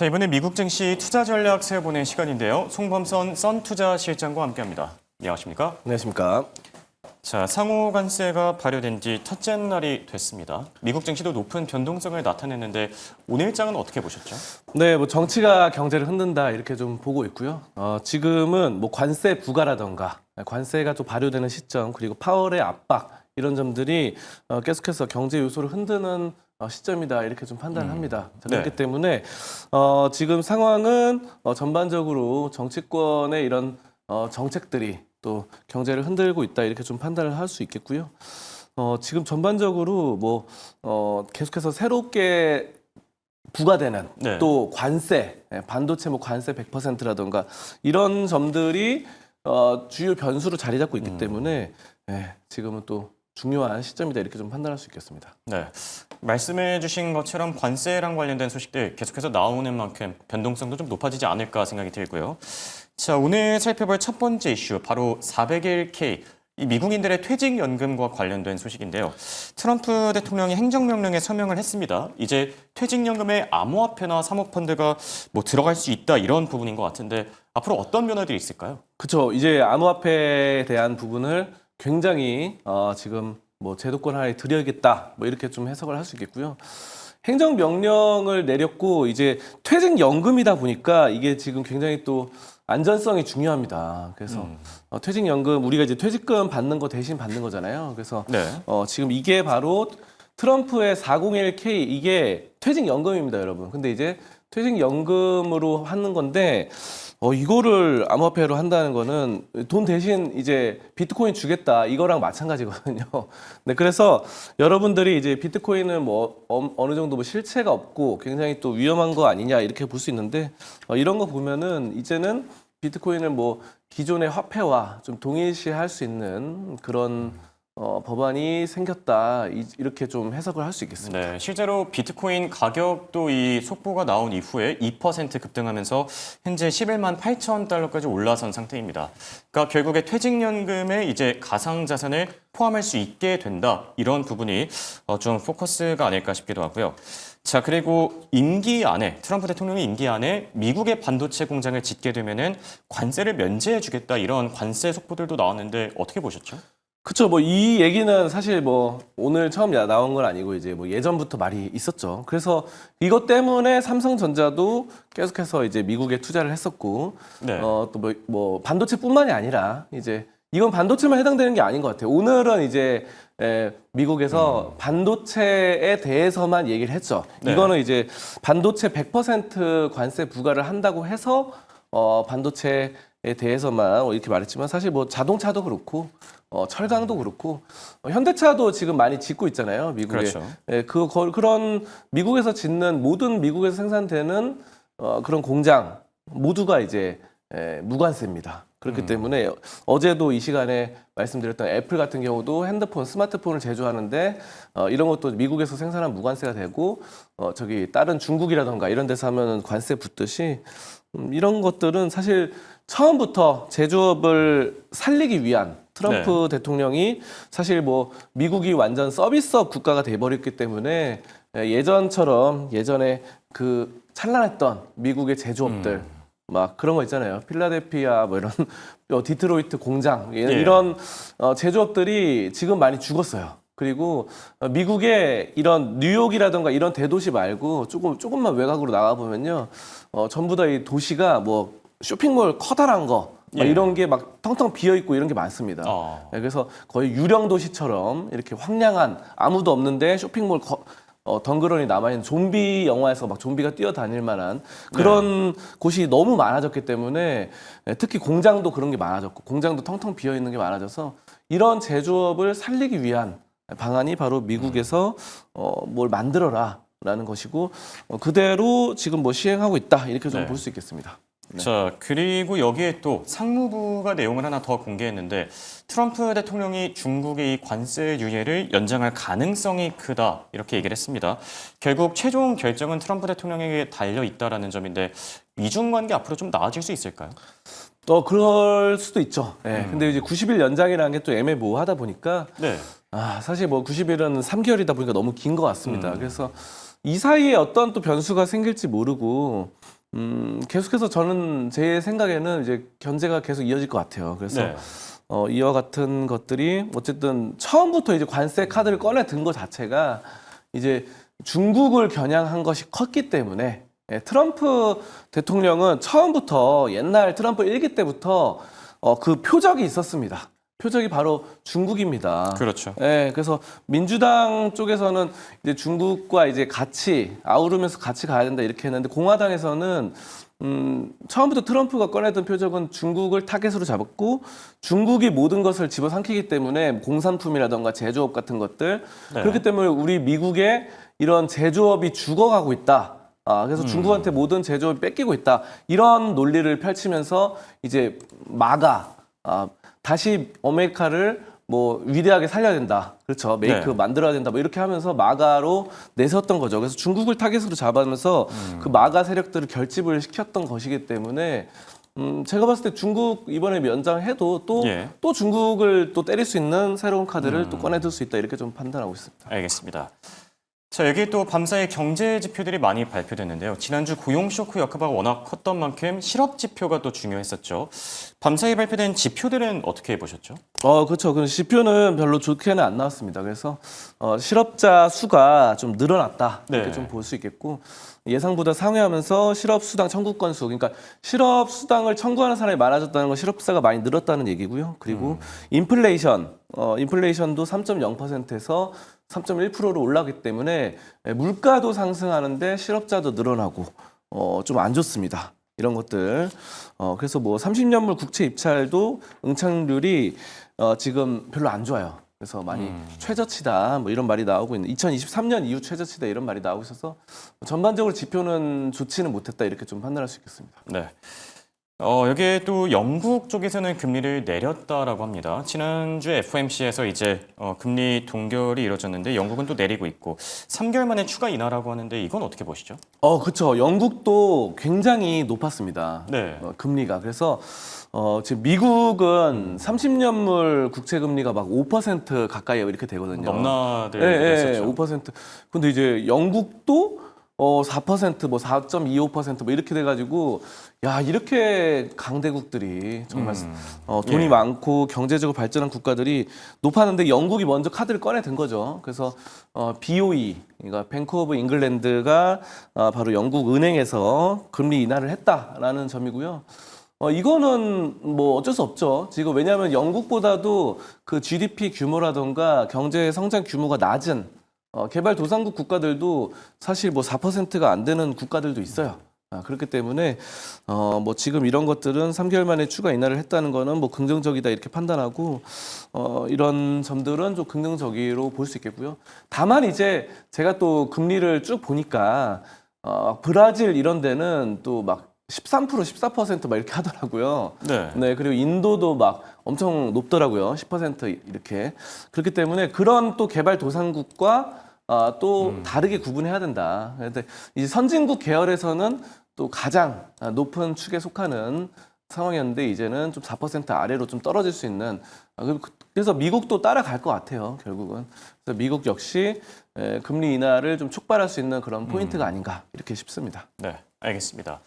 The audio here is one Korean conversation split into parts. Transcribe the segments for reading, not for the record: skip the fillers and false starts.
자, 이번에 미국 증시 투자 전략 세워보는 시간인데요. 송범선 썬투자실장과 함께합니다. 안녕하십니까? 안녕하십니까? 자, 상호 관세가 발효된 지 첫째 날이 됐습니다. 미국 증시도 높은 변동성을 나타냈는데 오늘 일장은 어떻게 보셨죠? 네, 뭐 정치가 경제를 흔든다 이렇게 좀 보고 있고요. 지금은 뭐 관세 부과라던가 관세가 또 발효되는 시점 그리고 파월의 압박 이런 점들이 계속해서 경제 요소를 흔드는 시점이다 이렇게 좀 판단을 합니다. 자, 그렇기 네. 때문에 지금 상황은 전반적으로 정치권의 이런 정책들이 또 경제를 흔들고 있다 이렇게 좀 판단을 할 수 있겠고요. 지금 전반적으로 뭐 계속해서 새롭게 부과되는 네. 또 관세, 반도체 뭐 관세 100%라던가 이런 점들이 주요 변수로 자리 잡고 있기 때문에 지금은 또 중요한 시점이다 이렇게 좀 판단할 수 있겠습니다. 네. 말씀해 주신 것처럼 관세랑 관련된 소식들 계속해서 나오는 만큼 변동성도 좀 높아지지 않을까 생각이 들고요. 자, 오늘 살펴볼 첫 번째 이슈 바로 401K. 이 미국인들의 퇴직연금과 관련된 소식인데요. 트럼프 대통령이 행정명령에 서명을 했습니다. 이제 퇴직연금에 암호화폐나 사모펀드가 뭐 들어갈 수 있다 이런 부분인 것 같은데 앞으로 어떤 변화들이 있을까요? 그렇죠. 이제 암호화폐에 대한 부분을 굉장히 지금 뭐 제도권 하나에 들여야겠다 뭐 이렇게 좀 해석을 할 수 있겠고요. 행정명령을 내렸고 이제 퇴직연금이다 보니까 이게 지금 굉장히 또 안전성이 중요합니다. 그래서 퇴직연금 우리가 이제 퇴직금 받는 거 대신 받는 거잖아요. 그래서 네. 지금 이게 바로 트럼프의 401K 이게 퇴직연금입니다, 여러분. 근데 이제 퇴직연금으로 하는 건데 이거를 암호화폐로 한다는 거는 돈 대신 이제 비트코인 주겠다 이거랑 마찬가지거든요. 네, 그래서 여러분들이 이제 비트코인은 뭐 어느 정도 뭐 실체가 없고 굉장히 또 위험한 거 아니냐 이렇게 볼 수 있는데 이런 거 보면은 이제는 비트코인을 뭐 기존의 화폐와 좀 동일시할 수 있는 그런 법안이 생겼다 이렇게 좀 해석을 할 수 있겠습니다. 네, 실제로 비트코인 가격도 이 속보가 나온 이후에 2% 급등하면서 현재 11만 8천 달러까지 올라선 상태입니다. 그러니까 결국에 퇴직연금에 이제 가상자산을 포함할 수 있게 된다. 이런 부분이 좀 포커스가 아닐까 싶기도 하고요. 자, 그리고 임기 안에 트럼프 대통령의 임기 안에 미국의 반도체 공장을 짓게 되면은 관세를 면제해주겠다 이런 관세 속보들도 나왔는데 어떻게 보셨죠? 그쵸. 뭐 이 얘기는 사실 뭐 오늘 처음 나온 건 아니고 이제 뭐 예전부터 말이 있었죠. 그래서 이것 때문에 삼성전자도 계속해서 이제 미국에 투자를 했었고, 네. 또 뭐 반도체뿐만이 아니라 이제 이건 반도체만 해당되는 게 아닌 것 같아요. 오늘은 이제 미국에서 반도체에 대해서만 얘기를 했죠. 네. 이거는 이제 반도체 100% 관세 부과를 한다고 해서 반도체에 대해서만 이렇게 말했지만 사실 뭐 자동차도 그렇고 철강도 그렇고 현대차도 지금 많이 짓고 있잖아요, 미국에. 그렇죠. 그런 미국에서 짓는 모든 미국에서 생산되는 그런 공장 모두가 이제 무관세입니다. 그렇기 때문에 어제도 이 시간에 말씀드렸던 애플 같은 경우도 핸드폰, 스마트폰을 제조하는데 이런 것도 미국에서 생산한 무관세가 되고 저기 다른 중국이라던가 이런 데서 하면은 관세 붙듯이 이런 것들은 사실 처음부터 제조업을 살리기 위한 트럼프 대통령이 사실 뭐 미국이 완전 서비스업 국가가 돼버렸기 때문에 예전에 그 찬란했던 미국의 제조업들 막 그런 거 있잖아요. 필라델피아 뭐 이런 디트로이트 공장 이런 제조업들이 지금 많이 죽었어요. 그리고 미국의 이런 뉴욕이라든가 이런 대도시 말고 조금만 외곽으로 나가 보면요, 전부 다 이 도시가 뭐 쇼핑몰 커다란 거 이런 게 막 텅텅 비어 있고 이런 게 많습니다. 그래서 거의 유령 도시처럼 이렇게 황량한 아무도 없는데 쇼핑몰 덩그러니 남아있는 좀비 영화에서 막 좀비가 뛰어다닐 만한 그런 곳이 너무 많아졌기 때문에 특히 공장도 그런 게 많아졌고 공장도 텅텅 비어 있는 게 많아져서 이런 제조업을 살리기 위한 방안이 바로 미국에서 뭘 만들어라라는 것이고 그대로 지금 뭐 시행하고 있다 이렇게 좀 볼 수 있겠습니다. 네. 자, 그리고 여기에 또 상무부가 내용을 하나 더 공개했는데 트럼프 대통령이 중국의 이 관세 유예를 연장할 가능성이 크다 이렇게 얘기를 했습니다. 결국 최종 결정은 트럼프 대통령에게 달려 있다라는 점인데 미중 관계 앞으로 좀 나아질 수 있을까요? 그럴 수도 있죠. 네. 근데 이제 90일 연장이라는 게 또 애매모호하다 보니까 네. 사실 뭐 90일은 3개월이다 보니까 너무 긴 것 같습니다. 그래서 이 사이에 어떤 또 변수가 생길지 모르고 계속해서 저는 제 생각에는 이제 견제가 계속 이어질 것 같아요. 그래서 네. 이와 같은 것들이 어쨌든 처음부터 이제 관세 카드를 꺼내 든 것 자체가 이제 중국을 겨냥한 것이 컸기 때문에 트럼프 대통령은 처음부터 옛날 트럼프 1기 때부터 그 표적이 있었습니다. 표적이 바로 중국입니다. 그렇죠. 그래서 민주당 쪽에서는 이제 중국과 이제 같이 아우르면서 같이 가야 된다 이렇게 했는데 공화당에서는 처음부터 트럼프가 꺼내던 표적은 중국을 타겟으로 잡았고 중국이 모든 것을 집어삼키기 때문에 공산품이라던가 제조업 같은 것들 네. 그렇기 때문에 우리 미국의 이런 제조업이 죽어가고 있다. 그래서 중국한테 모든 제조업이 뺏기고 있다. 이런 논리를 펼치면서 이제 다시 아메리카를 뭐 위대하게 살려야 된다. 그렇죠. 메이크 네. 만들어야 된다. 뭐 이렇게 하면서 마가로 내섰던 거죠. 그래서 중국을 타겟으로 잡으면서 그 마가 세력들을 결집을 시켰던 것이기 때문에 제가 봤을 때 중국 이번에 연장해도 또 중국을 또 때릴 수 있는 새로운 카드를 또 꺼내들 수 있다. 이렇게 좀 판단하고 있습니다. 알겠습니다. 자, 여기 또 밤사이 경제 지표들이 많이 발표됐는데요. 지난주 고용 쇼크 여파가 워낙 컸던 만큼 실업 지표가 또 중요했었죠. 밤사이 발표된 지표들은 어떻게 보셨죠? 그렇죠. 그 지표는 별로 좋게는 안 나왔습니다. 그래서 실업자 수가 좀 늘어났다 이렇게 네. 좀 볼 수 있겠고 예상보다 상회하면서 실업 수당 청구 건수, 그러니까 실업 수당을 청구하는 사람이 많아졌다는 건 실업자가 많이 늘었다는 얘기고요. 그리고 인플레이션도 3.0%에서 3.1%로 올라가기 때문에 물가도 상승하는데 실업자도 늘어나고 좀 안 좋습니다. 이런 것들. 그래서 뭐 30년물 국채 입찰도 응착률이 지금 별로 안 좋아요. 그래서 많이 최저치다 뭐 이런 말이 나오고 있는 2023년 이후 최저치다 이런 말이 나오고 있어서 전반적으로 지표는 좋지는 못했다 이렇게 좀 판단할 수 있겠습니다. 네. 여기에 또 영국 쪽에서는 금리를 내렸다라고 합니다. 지난주 FOMC에서 이제 금리 동결이 이루어졌는데 영국은 또 내리고 있고 3개월 만에 추가 인하라고 하는데 이건 어떻게 보시죠? 그렇죠. 영국도 굉장히 높았습니다. 네. 금리가. 그래서 지금 미국은 30년물 국채 금리가 막 5% 가까이 이렇게 되거든요. 넘나들 예, 했었죠. 5%. 근데 이제 영국도 4%, 뭐 4.25%, 뭐 이렇게 돼가지고, 야, 이렇게 강대국들이 정말 돈이 예. 많고 경제적으로 발전한 국가들이 높았는데 영국이 먼저 카드를 꺼내든 거죠. 그래서 BOE, 그러니까 뱅크 오브 잉글랜드가 바로 영국 은행에서 금리 인하를 했다라는 점이고요. 이거는 뭐 어쩔 수 없죠. 지금 왜냐하면 영국보다도 그 GDP 규모라던가 경제 성장 규모가 낮은 개발도상국 국가들도 사실 뭐 4%가 안 되는 국가들도 있어요. 그렇기 때문에 뭐 지금 이런 것들은 3개월 만에 추가 인하를 했다는 거는 뭐 긍정적이다 이렇게 판단하고 이런 점들은 좀 긍정적으로 볼 수 있겠고요. 다만 이제 제가 또 금리를 쭉 보니까 브라질 이런 데는 또 막 13%, 14%막 이렇게 하더라고요. 네. 그리고 인도도 막 엄청 높더라고요. 10% 이렇게. 그렇기 때문에 그런 또 개발도상국과 또 다르게 구분해야 된다. 근데 이제 선진국 계열에서는 또 가장 높은 축에 속하는 상황이었는데 이제는 좀 4% 아래로 좀 떨어질 수 있는 그래서 미국도 따라갈 것 같아요. 결국은. 그래서 미국 역시 금리 인하를 좀 촉발할 수 있는 그런 포인트가 아닌가 이렇게 싶습니다. 네, 알겠습니다.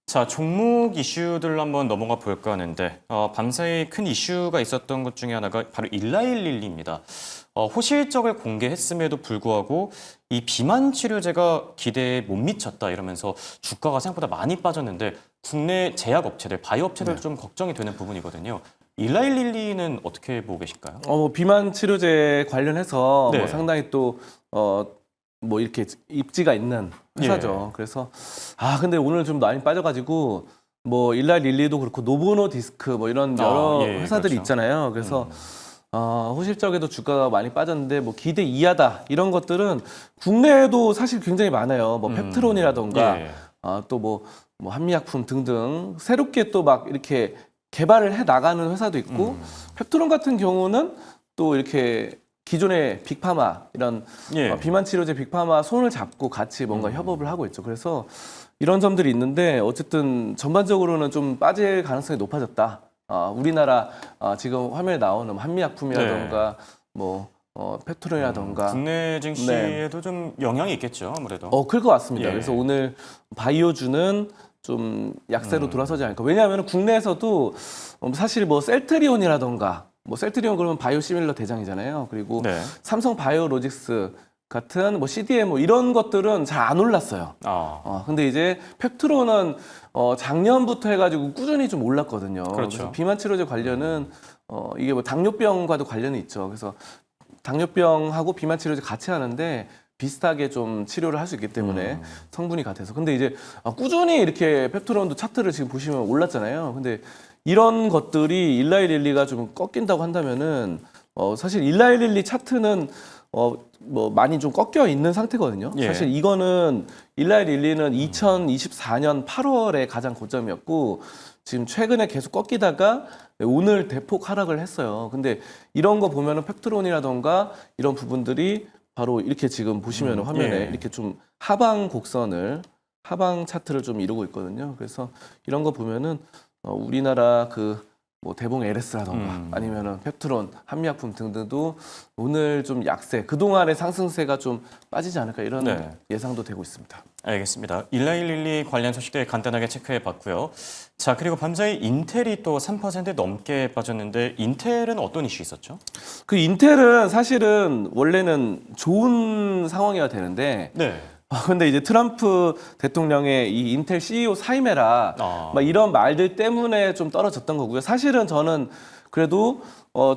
자, 종목 이슈들로 한번 넘어가 볼까 하는데 밤사이 큰 이슈가 있었던 것 중에 하나가 바로 1111입니다. 호실적을 공개했음에도 불구하고 이 비만 치료제가 기대에 못 미쳤다 이러면서 주가가 생각보다 많이 빠졌는데 국내 제약 업체들, 바이오 업체들도 좀 걱정이 되는 부분이거든요. 1112는 어떻게 보고 계실까요? 비만 치료제 관련해서 네. 뭐 상당히 또 뭐 이렇게 입지가 있는 회사죠. 그래서 근데 오늘 좀 많이 빠져가지고 뭐 일랄릴리도 그렇고 노보노 디스크 뭐 이런 여러 회사들이 그렇죠. 있잖아요. 그래서 호실적에도 주가가 많이 빠졌는데 뭐 기대 이하다 이런 것들은 국내에도 사실 굉장히 많아요. 뭐 펩트론이라던가 또 뭐 한미약품 등등 새롭게 또 막 이렇게 개발을 해 나가는 회사도 있고 펩트론 같은 경우는 또 이렇게 기존의 빅파마 이런 비만 치료제 빅파마 손을 잡고 같이 뭔가 협업을 하고 있죠. 그래서 이런 점들이 있는데 어쨌든 전반적으로는 좀 빠질 가능성이 높아졌다. 우리나라 지금 화면에 나오는 한미약품이라던가 뭐 펩트론이라던가 국내 증시에도 좀 영향이 있겠죠, 아무래도. 클 것 같습니다. 그래서 오늘 바이오주는 좀 약세로 돌아서지 않을까. 왜냐하면 국내에서도 사실 뭐 셀트리온이라던가 뭐 셀트리온 그러면 바이오시밀러 대장이잖아요. 그리고 네. 삼성 바이오로직스 같은 뭐 CDM 뭐 이런 것들은 잘 안 올랐어요. 근데 이제 펩트론은 작년부터 해가지고 꾸준히 좀 올랐거든요. 그렇죠. 그래서 비만 치료제 관련은 이게 뭐 당뇨병과도 관련이 있죠. 그래서 당뇨병하고 비만 치료제 같이 하는데 비슷하게 좀 치료를 할 수 있기 때문에 성분이 같아서. 근데 이제 꾸준히 이렇게 펩트론도 차트를 지금 보시면 올랐잖아요. 근데 이런 것들이 일라이릴리가 좀 꺾인다고 한다면은 사실 일라이릴리 차트는 뭐 많이 좀 꺾여 있는 상태거든요. 예. 사실 이거는 일라이릴리는 2024년 8월에 가장 고점이었고 지금 최근에 계속 꺾이다가 오늘 대폭 하락을 했어요. 근데 이런 거 보면은 펩트론이라던가 이런 부분들이 바로 이렇게 지금 보시면 화면에 예. 이렇게 좀 하방 곡선을 하방 차트를 좀 이루고 있거든요. 그래서 이런 거 보면은 우리나라 그 뭐 대봉 LS라던가 아니면은 펩트론, 한미약품 등등도 오늘 좀 약세, 그동안의 상승세가 좀 빠지지 않을까 이런 네. 예상도 되고 있습니다. 알겠습니다. 일라이릴리 관련 소식들 간단하게 체크해 봤고요. 자, 그리고 밤사이 인텔이 또 3% 넘게 빠졌는데 인텔은 어떤 이슈 있었죠? 그 인텔은 사실은 원래는 좋은 상황이어야 되는데 네. 근데 이제 트럼프 대통령의 이 인텔 CEO 사임해라 막 이런 말들 때문에 좀 떨어졌던 거고요. 사실은 저는 그래도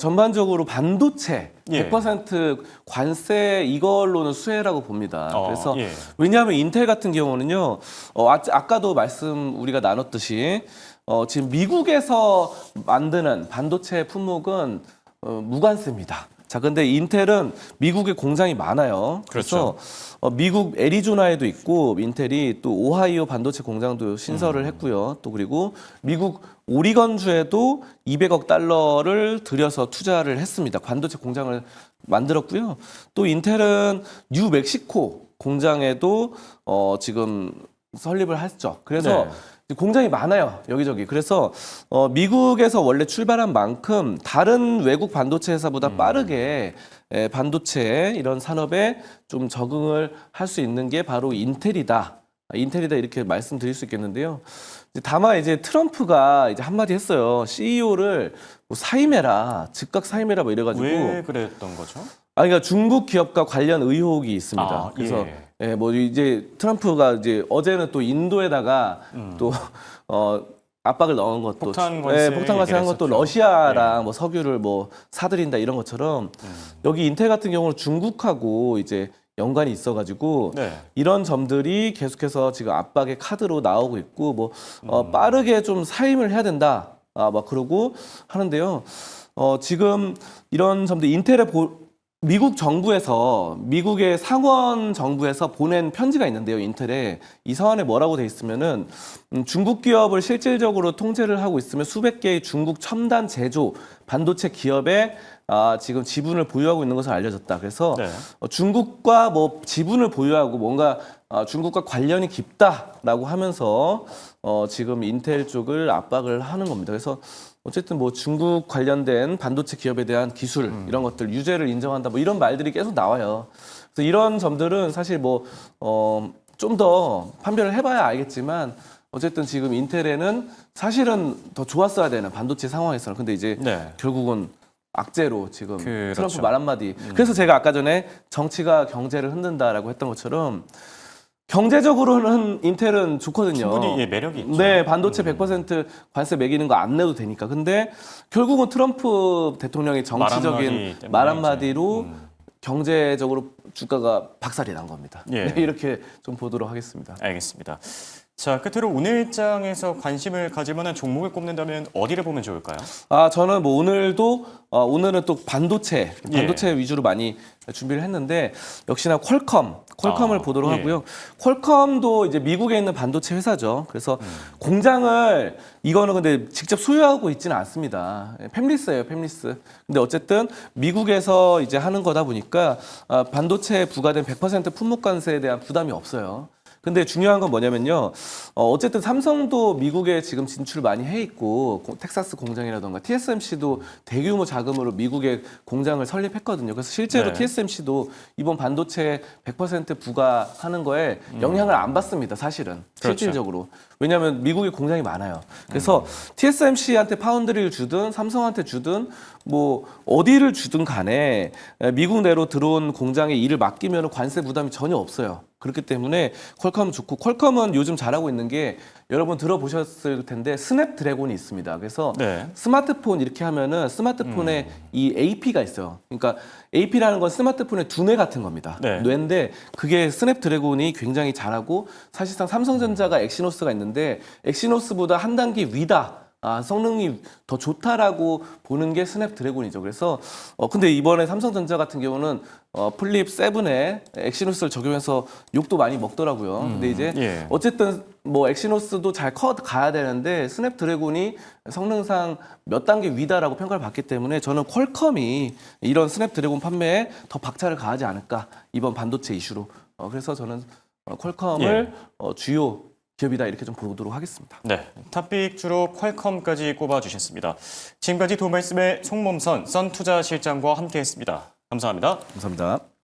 전반적으로 반도체 예. 100% 관세 이걸로는 수혜라고 봅니다. 그래서 예. 왜냐하면 인텔 같은 경우는요, 아까도 말씀 우리가 나눴듯이 지금 미국에서 만드는 반도체 품목은 무관세입니다. 자, 근데 인텔은 미국에 공장이 많아요. 그래서 미국 애리조나에도 있고 인텔이 또 오하이오 반도체 공장도 신설을 했고요. 또 그리고 미국 오리건주에도 200억 달러를 들여서 투자를 했습니다. 반도체 공장을 만들었고요. 또 인텔은 뉴멕시코 공장에도 지금 설립을 했죠. 그래서 공장이 많아요, 여기저기. 그래서 미국에서 원래 출발한 만큼 다른 외국 반도체 회사보다 빠르게 반도체 이런 산업에 좀 적응을 할 수 있는 게 바로 인텔이다. 인텔이다 이렇게 말씀드릴 수 있겠는데요. 다만 이제 트럼프가 이제 한마디 했어요. CEO를 뭐 사임해라, 즉각 사임해라 뭐 이래가지고. 왜 그랬던 거죠? 그러니까 중국 기업과 관련 의혹이 있습니다. 그래서 뭐 이제 트럼프가 이제 어제는 또 인도에다가 또 압박을 넣은 것도 폭탄 관세 한 것도 러시아랑 뭐 석유를 뭐 사들인다 이런 것처럼 여기 인텔 같은 경우는 중국하고 이제 연관이 있어가지고 이런 점들이 계속해서 지금 압박의 카드로 나오고 있고 뭐 빠르게 좀 사임을 해야 된다. 막 그러고 하는데요. 지금 이런 점들 인텔의 미국 정부에서 미국의 상원 정부에서 보낸 편지가 있는데요. 인텔에 이 서한에 뭐라고 돼 있으면은 중국 기업을 실질적으로 통제를 하고 있으며 수백 개의 중국 첨단 제조 반도체 기업에 지금 지분을 보유하고 있는 것을 알려졌다. 그래서 중국과 뭐 지분을 보유하고 뭔가 중국과 관련이 깊다라고 하면서 지금 인텔 쪽을 압박을 하는 겁니다. 그래서 어쨌든 뭐 중국 관련된 반도체 기업에 대한 기술 이런 것들 유죄를 인정한다 뭐 이런 말들이 계속 나와요. 그래서 이런 점들은 사실 뭐 좀 더 판별을 해봐야 알겠지만 어쨌든 지금 인텔에는 사실은 더 좋았어야 되는 반도체 상황에서는 근데 이제 결국은 악재로 지금 트럼프 말 한마디. 그래서 제가 아까 전에 정치가 경제를 흔든다라고 했던 것처럼 경제적으로는 인텔은 좋거든요. 충분히 매력이 있죠. 네, 반도체 100% 관세 매기는 거 안 내도 되니까. 근데 결국은 트럼프 대통령의 정치적인 말 한마디로 경제적으로 주가가 박살이 난 겁니다. 네, 이렇게 좀 보도록 하겠습니다. 알겠습니다. 자, 끝으로 오늘 일장에서 관심을 가질 만한 종목을 꼽는다면 어디를 보면 좋을까요? 저는 뭐 오늘은 또 반도체 위주로 많이 준비를 했는데 역시나 퀄컴을 보도록 하고요. 퀄컴도 이제 미국에 있는 반도체 회사죠. 그래서 공장을 이거는 근데 직접 소유하고 있지는 않습니다. 팹리스예요, 팹리스. 근데 어쨌든 미국에서 이제 하는 거다 보니까 반도체에 부과된 100% 품목 관세에 대한 부담이 없어요. 근데 중요한 건 뭐냐면요. 어쨌든 삼성도 미국에 지금 진출을 많이 해 있고 텍사스 공장이라던가 TSMC도 대규모 자금으로 미국에 공장을 설립했거든요. 그래서 실제로 TSMC도 이번 반도체 100% 부과하는 거에 영향을 안 받습니다. 사실은 실질적으로. 왜냐하면 미국에 공장이 많아요. 그래서 TSMC한테 파운드리를 주든 삼성한테 주든 뭐 어디를 주든 간에 미국 내로 들어온 공장에 일을 맡기면 관세 부담이 전혀 없어요. 그렇기 때문에 퀄컴은 좋고, 퀄컴은 요즘 잘하고 있는 게 여러분 들어보셨을 텐데 스냅드래곤이 있습니다. 그래서 네. 스마트폰 이렇게 하면은 스마트폰에 이 AP가 있어요. 그러니까 AP라는 건 스마트폰의 두뇌 같은 겁니다. 네. 뇌인데 그게 스냅드래곤이 굉장히 잘하고, 사실상 삼성전자가 엑시노스가 있는데 엑시노스보다 한 단계 위다. 성능이 더 좋다라고 보는 게 스냅드래곤이죠. 그래서 근데 이번에 삼성전자 같은 경우는 플립 7에 엑시노스를 적용해서 욕도 많이 먹더라고요. 근데 이제 예. 어쨌든 뭐 엑시노스도 잘 커 가야 되는데 스냅드래곤이 성능상 몇 단계 위다라고 평가를 받기 때문에 저는 퀄컴이 이런 스냅드래곤 판매에 더 박차를 가하지 않을까, 이번 반도체 이슈로. 그래서 저는 퀄컴을 주요 기업이다 이렇게 좀 보도록 하겠습니다. 네, 탑픽 주로 퀄컴까지 꼽아주셨습니다. 지금까지 도말씀의 송mom선 썬투자실장과 함께했습니다. 감사합니다. 감사합니다.